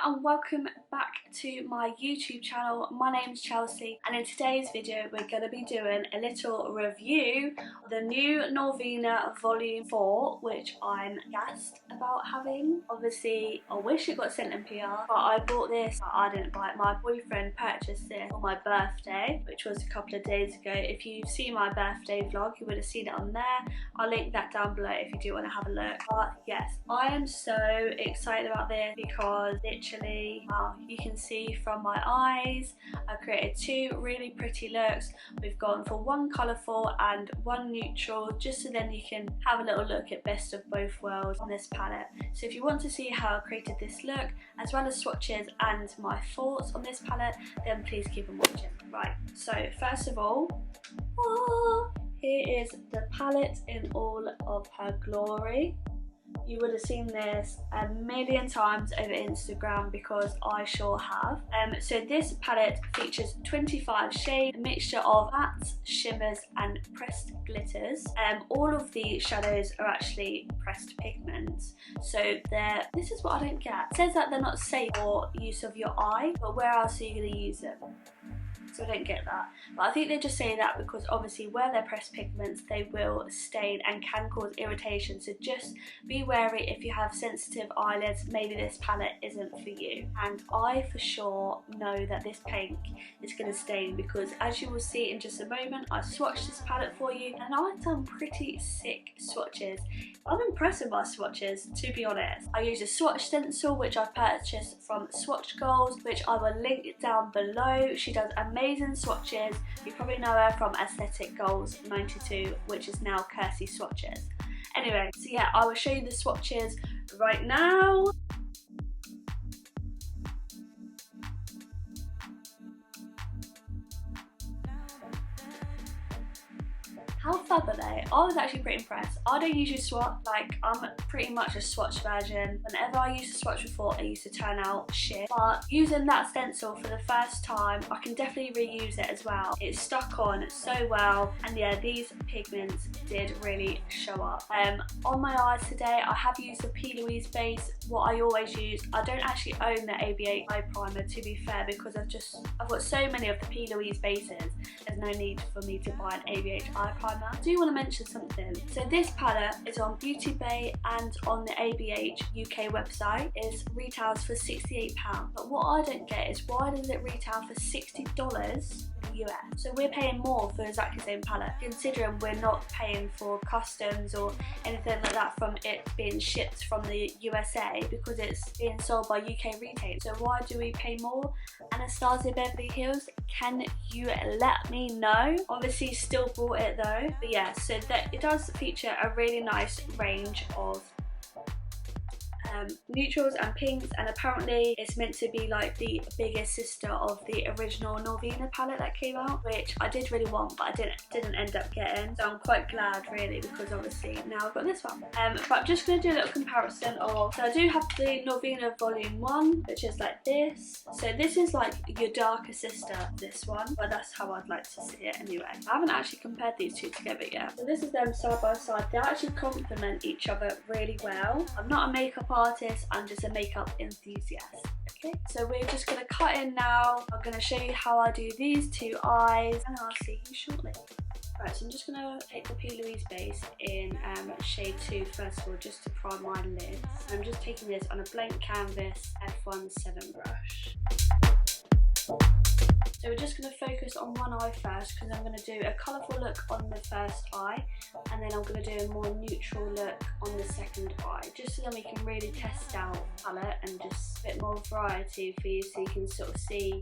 and welcome back to my YouTube channel. My name's Chelsea, and in today's video we're going to be doing a little review of the new Norvina Volume 4, which I'm gassed about having. Obviously I wish it got sent in PR, but I bought this. I didn't buy it, my boyfriend purchased this for my birthday, which was a couple of days ago. If you see my birthday vlog you would have seen it on there. I'll link that down below if you do want to have a look. But yes, I am so excited about this because literally, well, you can see from my eyes, I created two really pretty looks. We've gone for one colourful and one neutral, just so then you can have a little look at best of both worlds on this palette. So if you want to see how I created this look, as well as swatches and my thoughts on this palette, then please keep on watching. Right, so first of all, here is the palette in all of her glory. You would have seen this a million times over Instagram because I sure have. So this palette features 25 shades, a mixture of mattes, shimmers and pressed glitters. All of the shadows are actually pressed pigments. So this is what I don't get. It says that they're not safe for use of your eye, but where else are you going to use them? So I don't get that, but I think they just say that because obviously where they're pressed pigments they will stain and can cause irritation, so just be wary if you have sensitive eyelids. Maybe this palette isn't for you. And I for sure know that this pink is going to stain because, as you will see in just a moment, I swatched this palette for you and I've done pretty sick swatches. I'm impressed with my swatches, to be honest. I used a swatch stencil which I purchased from Swatch Goals, which I will link down below. She does amazing swatches. You probably know her from Aesthetic Goals 92, which is now Kirsty Swatches. Anyway, so yeah, I will show you the swatches right now. How fab are they? I was actually pretty impressed. I don't usually swatch, like I'm pretty much a swatch version. Whenever I used to swatch before, I used to turn out shit. But using that stencil for the first time, I can definitely reuse it as well. It stuck on so well, and yeah, these pigments did really show up. On my eyes today, I have used the P. Louise base, what I always use. I don't actually own the ABH eye primer, to be fair, because I've got so many of the P. Louise bases. There's no need for me to buy an ABH eye primer. I do want to mention something. So this palette is on Beauty Bay and on the ABH UK website. It retails for £68. But what I don't get is, why does it retail for $60 in the US? So we're paying more for exactly the same palette, considering we're not paying for customs or anything like that from it being shipped from the USA, because it's being sold by UK retail. So why do we pay more? Anastasia Beverly Hills, can you let me know? Obviously still bought it though. But yeah, so that it does feature a really nice range of neutrals and pinks, and apparently it's meant to be like the bigger sister of the original Norvina palette that came out, which I did really want but I didn't end up getting. So I'm quite glad really, because obviously now I've got this one. But I'm just going to do a little comparison of, so I do have the Norvina Volume 1, which is like this. So this is like your darker sister, this one, but that's how I'd like to see it anyway. I haven't actually compared these two together yet. So this is them side by side. They actually complement each other really well. I'm not a makeup artist, I'm just a makeup enthusiast. Okay, so we're just going to cut in now. I'm going to show you how I do these two eyes and I'll see you shortly. Right, so I'm just going to take the P. Louise base in shade 2 first of all, just to prime my lids. I'm just taking this on a blank canvas F17 brush. So we're just going to focus on one eye first, because I'm going to do a colourful look on the first eye, and then I'm going to do a more neutral look on the second eye, just so then we can really test out the palette and just a bit more variety for you, so you can sort of see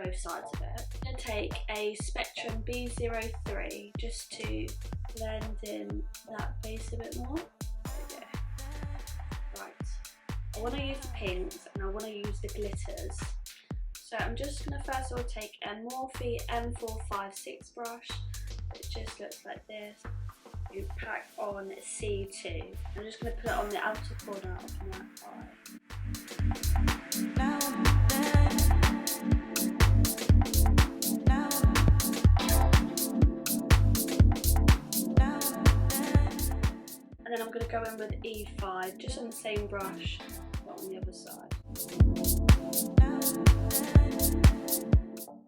both sides of it. I'm going to take a Spectrum B03 just to blend in that base a bit more. There we go. Right, I want to use the pinks and I want to use the glitters. So I'm just going to first of all take a Morphe M456 brush. It just looks like this. You pack on C2. I'm just going to put it on the outer corner of my eye. And then I'm going to go in with E5, just on the same brush, but on the other side.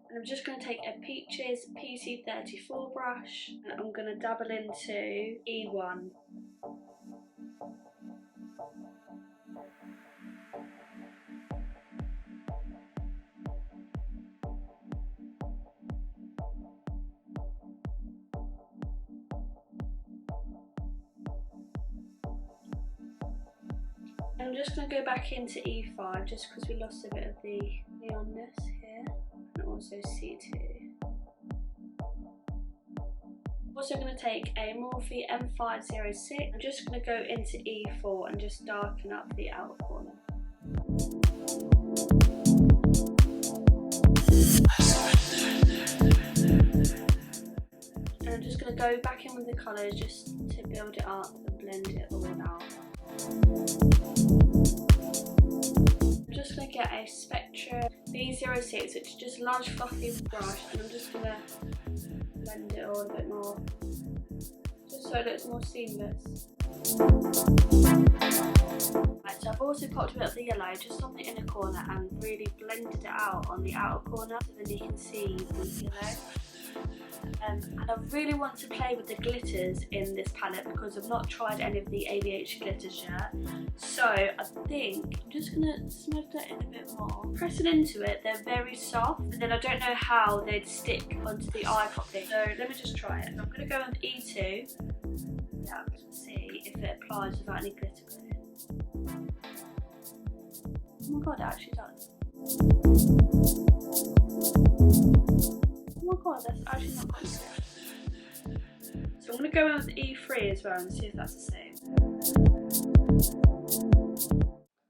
And I'm just going to take a Peaches PC34 brush and I'm going to dabble into E1. I'm just going to go back into E5 just because we lost a bit of the neonness here, and also C2. I'm also going to take a Morphe M506. I'm just going to go into E4 and just darken up the outer corner. And I'm just going to go back in with the colours just to build it up and blend it all out. I'm just going to get a Spectra B06, which is just a large fluffy brush, and I'm just going to blend it all a bit more, just so it looks more seamless. Right, so I've also popped a bit of the yellow just on the inner corner and really blended it out on the outer corner, so then you can see the yellow. And I really want to play with the glitters in this palette because I've not tried any of the ABH glitters yet. So I think I'm just going to smudge that in a bit more. Pressing into it, they're very soft, and then I don't know how they'd stick onto the eye properly. So let me just try it. I'm going to go with E2. Yeah, to see if it applies without any glitter glue. Oh my god, it actually does. Oh my god, that's actually not quite good. So I'm going to go in with E3 as well and see if that's the same.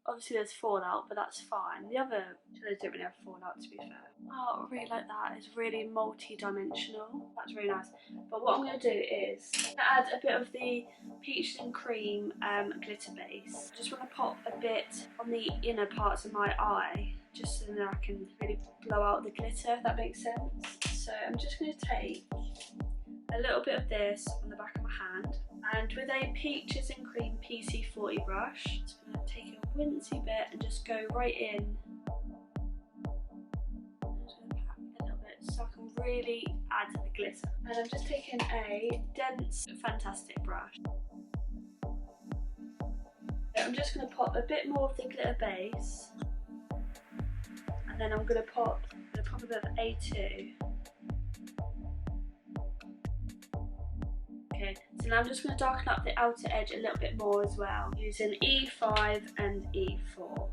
Obviously there's fallout, but that's fine. The other colours don't really have fallout, to be fair. Oh, I really like that. It's really multi-dimensional. That's really nice. But what I'm going to do is add a bit of the Peaches and Cream glitter base. I just want to pop a bit on the inner parts of my eye, just so that I can really blow out the glitter, if that makes sense. So I'm just going to take a little bit of this on the back of my hand, and with a Peaches and Cream PC40 brush, I'm just going to take a wincy bit and just go right in. I'm just going to pack a little bit so I can really add the glitter. And I'm just taking a dense Fantastic brush. I'm just going to pop a bit more of the glitter base, and then I'm going to pop a bit of A2. Okay, so now I'm just going to darken up the outer edge a little bit more as well, using E5 and E4.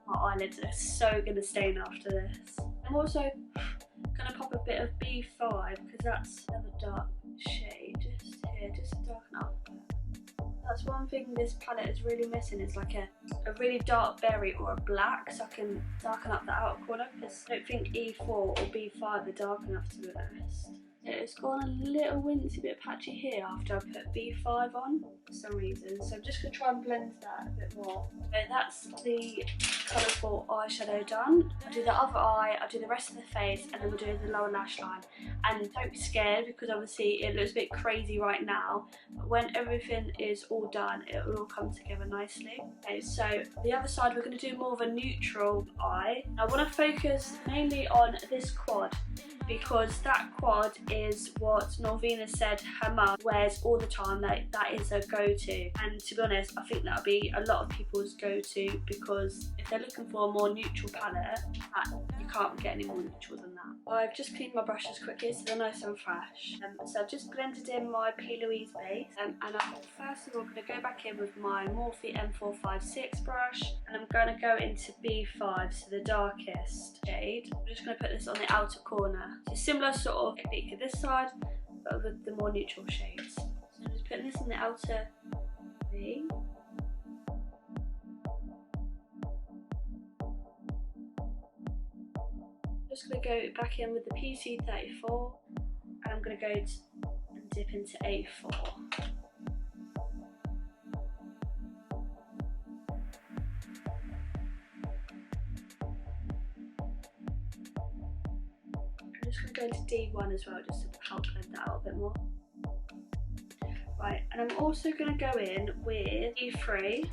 My eyelids are so going to stain after this. I'm also going to pop a bit of B5 because that's another dark shade just here, just to darken up a bit. That's one thing this palette is really missing, is like a really dark berry or a black, so I can darken up the outer corner, because I don't think E4 or B5 are dark enough to be honest. It's gone a little wincy bit patchy here after I put B5 on for some reason, so I'm just going to try and blend that a bit more. So that's the colourful eyeshadow done. I'll do the other eye, I'll do the rest of the face, and then we'll do the lower lash line. And don't be scared, because obviously it looks a bit crazy right now, but when everything is all done, it will all come together nicely. Okay, so the other side we're going to do more of a neutral eye. I want to focus mainly on this quad, because that quad is what Norvina said her mum wears all the time, that is her go-to. And to be honest, I think that'll be a lot of people's go-to, because if they're looking for a more neutral palette, you can't get any more neutral than that. I've just cleaned my brushes quickly so they're nice and fresh. So I've just blended in my P. Louise base, and I'm first of all going to go back in with my Morphe M456 brush, and I'm going to go into B5, so the darkest shade. I'm just going to put this on the outer corner. So similar sort of technique to this side, but with the more neutral shades. So I'm just putting this on the outer V. Just going to go back in with the PC34, and I'm going to go and dip into A4. I'm just going to go into D1 as well, just to help blend that out a bit more. Right, and I'm also going to go in with E3.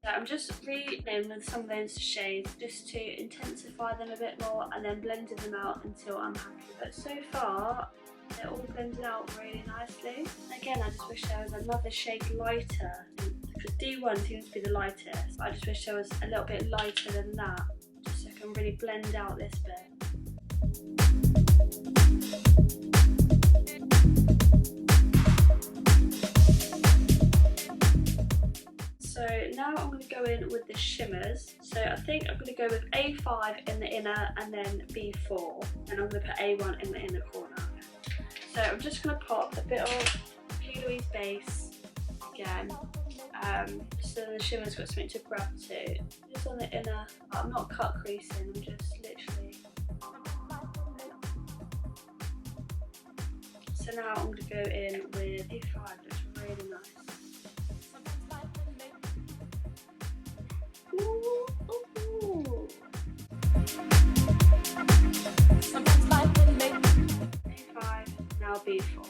So I'm just re-in with some of those shades just to intensify them a bit more and then blending them out until I'm happy. But so far, they're all blended out really nicely. Again, I just wish there was another shade lighter, because D1 seems to be the lightest, but I just wish there was a little bit lighter than that, just so I can really blend out this bit. So now I'm going to go in with the shimmers. So I think I'm going to go with A5 in the inner and then B4, and I'm going to put A1 in the inner corner. So I'm just going to pop a bit of P. Louise base again, so the shimmer's got something to grab to. Just on the inner, I'm not cut creasing, I'm just literally. So now I'm going to go in with A5, looks really nice. Ooh, ooh. A5, now B4.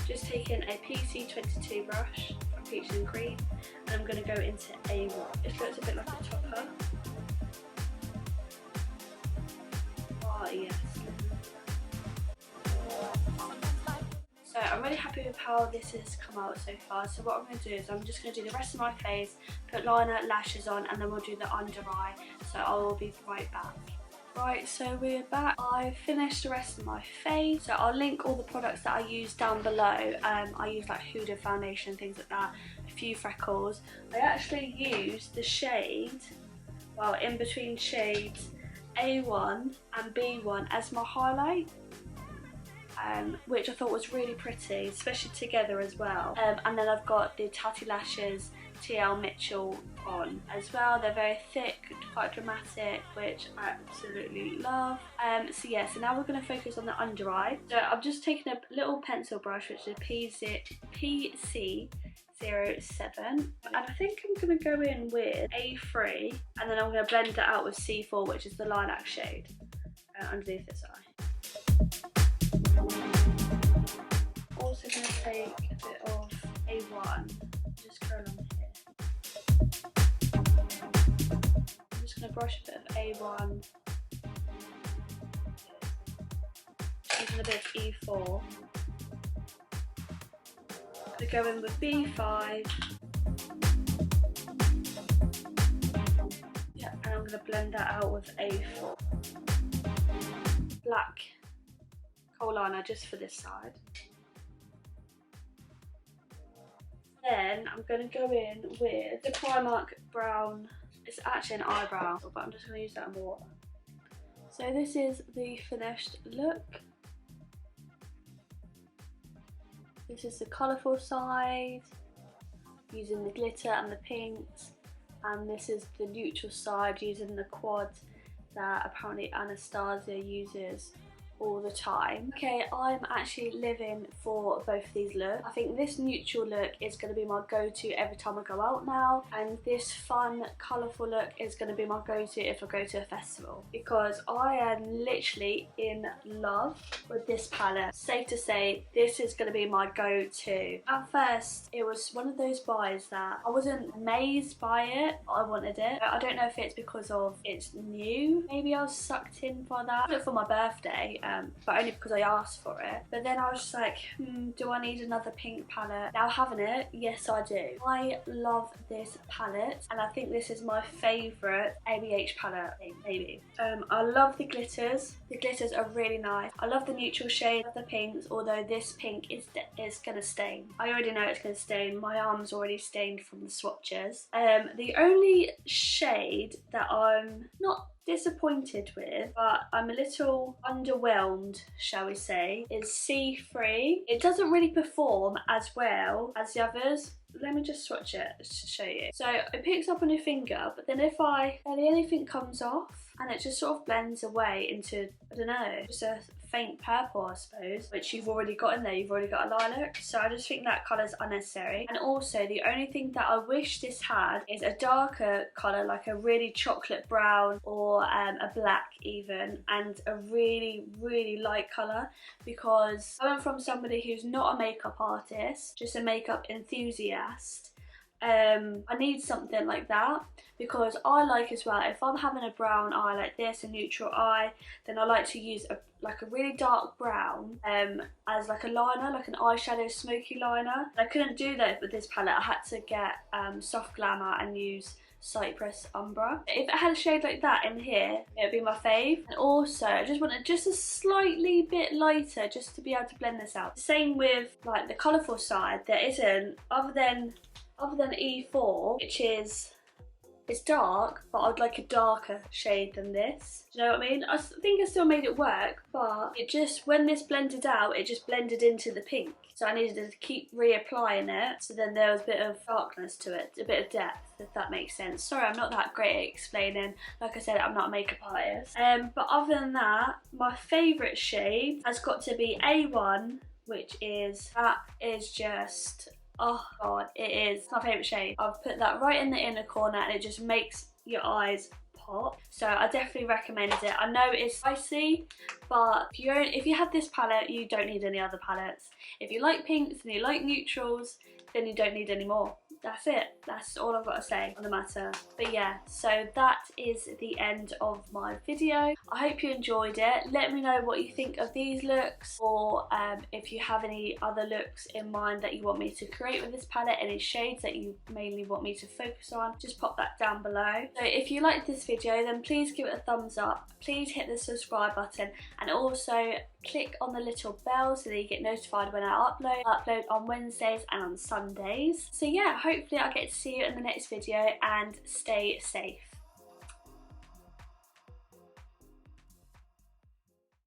Just taking a PC22 brush from Peach and Cream, and I'm going to go into A1. It looks a bit like a topper. Oh yes. So I'm really happy with how this has come out so far. So what I'm going to do is I'm just going to do the rest of my face, put liner, lashes on, and then we'll do the under eye. So I will be right back. Right, so we're back. I finished the rest of my face. So I'll link all the products that I use down below. I use like Huda foundation, things like that, a few freckles. I actually used the shade, well, in between shades A1 and B1 as my highlight. Which I thought was really pretty, especially together as well. And then I've got the Tatty Lashes TL Mitchell on as well. They're very thick, quite dramatic, which I absolutely love. So yeah, so now we're going to focus on the under eye. So I'm just taking a little pencil brush, which is PC07, and I think I'm going to go in with A3, and then I'm going to blend that out with C4, which is the lilac shade, underneath this eye. Also going to take a bit of A1, just curl on here. I'm just going to brush a bit of A1, using a bit of E4. I'm going to go in with B5. Yeah, and I'm going to blend that out with A4. Black kohl liner just for this side. Then I'm going to go in with the Primark brown. It's actually an eyebrow, but I'm just going to use that in water. So this is the finished look. This is the colourful side, using the glitter and the pinks. And this is the neutral side, using the quad that apparently Anastasia uses all the time. Okay, I'm actually living for both of these looks. I think this neutral look is going to be my go-to every time I go out now, and this fun, colourful look is going to be my go-to if I go to a festival, because I am literally in love with this palette. Safe to say, this is going to be my go-to. At first, it was one of those buys that I wasn't amazed by it, but I wanted it. I don't know if it's because of it's new. Maybe I was sucked in by that. I got it for my birthday, but only because I asked for it. But then I was just like, do I need another pink palette? Now having it, yes I do. I love this palette, and I think this is my favourite ABH palette, maybe. I love the glitters. The glitters are really nice. I love the neutral shade of the pinks, although this pink is going to stain. I already know it's going to stain. My arm's already stained from the swatches. The only shade that I'm not disappointed with, but I'm a little underwhelmed, shall we say, is C3. It doesn't really perform as well as the others. Let me just swatch it to show you. So it picks up on your finger, but then if barely anything comes off, and it just sort of blends away into, I don't know, just a faint purple, I suppose, which you've already got in there. You've already got a lilac, so I just think that colour's unnecessary. And also the only thing that I wish this had is a darker colour, like a really chocolate brown or a black even, and a really light colour, because coming from somebody who's not a makeup artist, just a makeup enthusiast, I need something like that, because I like as well, if I'm having a brown eye like this, a neutral eye, then I like to use a really dark brown as like a liner, like an eyeshadow smoky liner. I couldn't do that with this palette. I had to get Soft Glamour and use Cypress Umbra. If it had a shade like that in here, it would be my fave. And also I just wanted just a slightly bit lighter, just to be able to blend this out. Same with like the colourful side, there isn't, other than E4, which is, it's dark, but I'd like a darker shade than this. Do you know what I mean? I think I still made it work, but it just, when this blended out, it just blended into the pink. So I needed to keep reapplying it, so then there was a bit of darkness to it, a bit of depth, if that makes sense. Sorry, I'm not that great at explaining. Like I said, I'm not a makeup artist. But other than that, my favourite shade has got to be A1, which is, that is just, oh god, it is my favourite shade. I've put that right in the inner corner and it just makes your eyes pop. So I definitely recommend it. I know it's spicy, but if you have this palette, you don't need any other palettes. If you like pinks and you like neutrals, then you don't need any more. That's it. That's all I've got to say on the matter. But yeah, so that is the end of my video. I hope you enjoyed it. Let me know what you think of these looks, or if you have any other looks in mind that you want me to create with this palette, any shades that you mainly want me to focus on, just pop that down below. So if you liked this video, then please give it a thumbs up. Please hit the subscribe button, and also click on the little bell so that you get notified when I upload. I upload on Wednesdays and on Sundays. So yeah, hopefully I'll get to see you in the next video, and stay safe.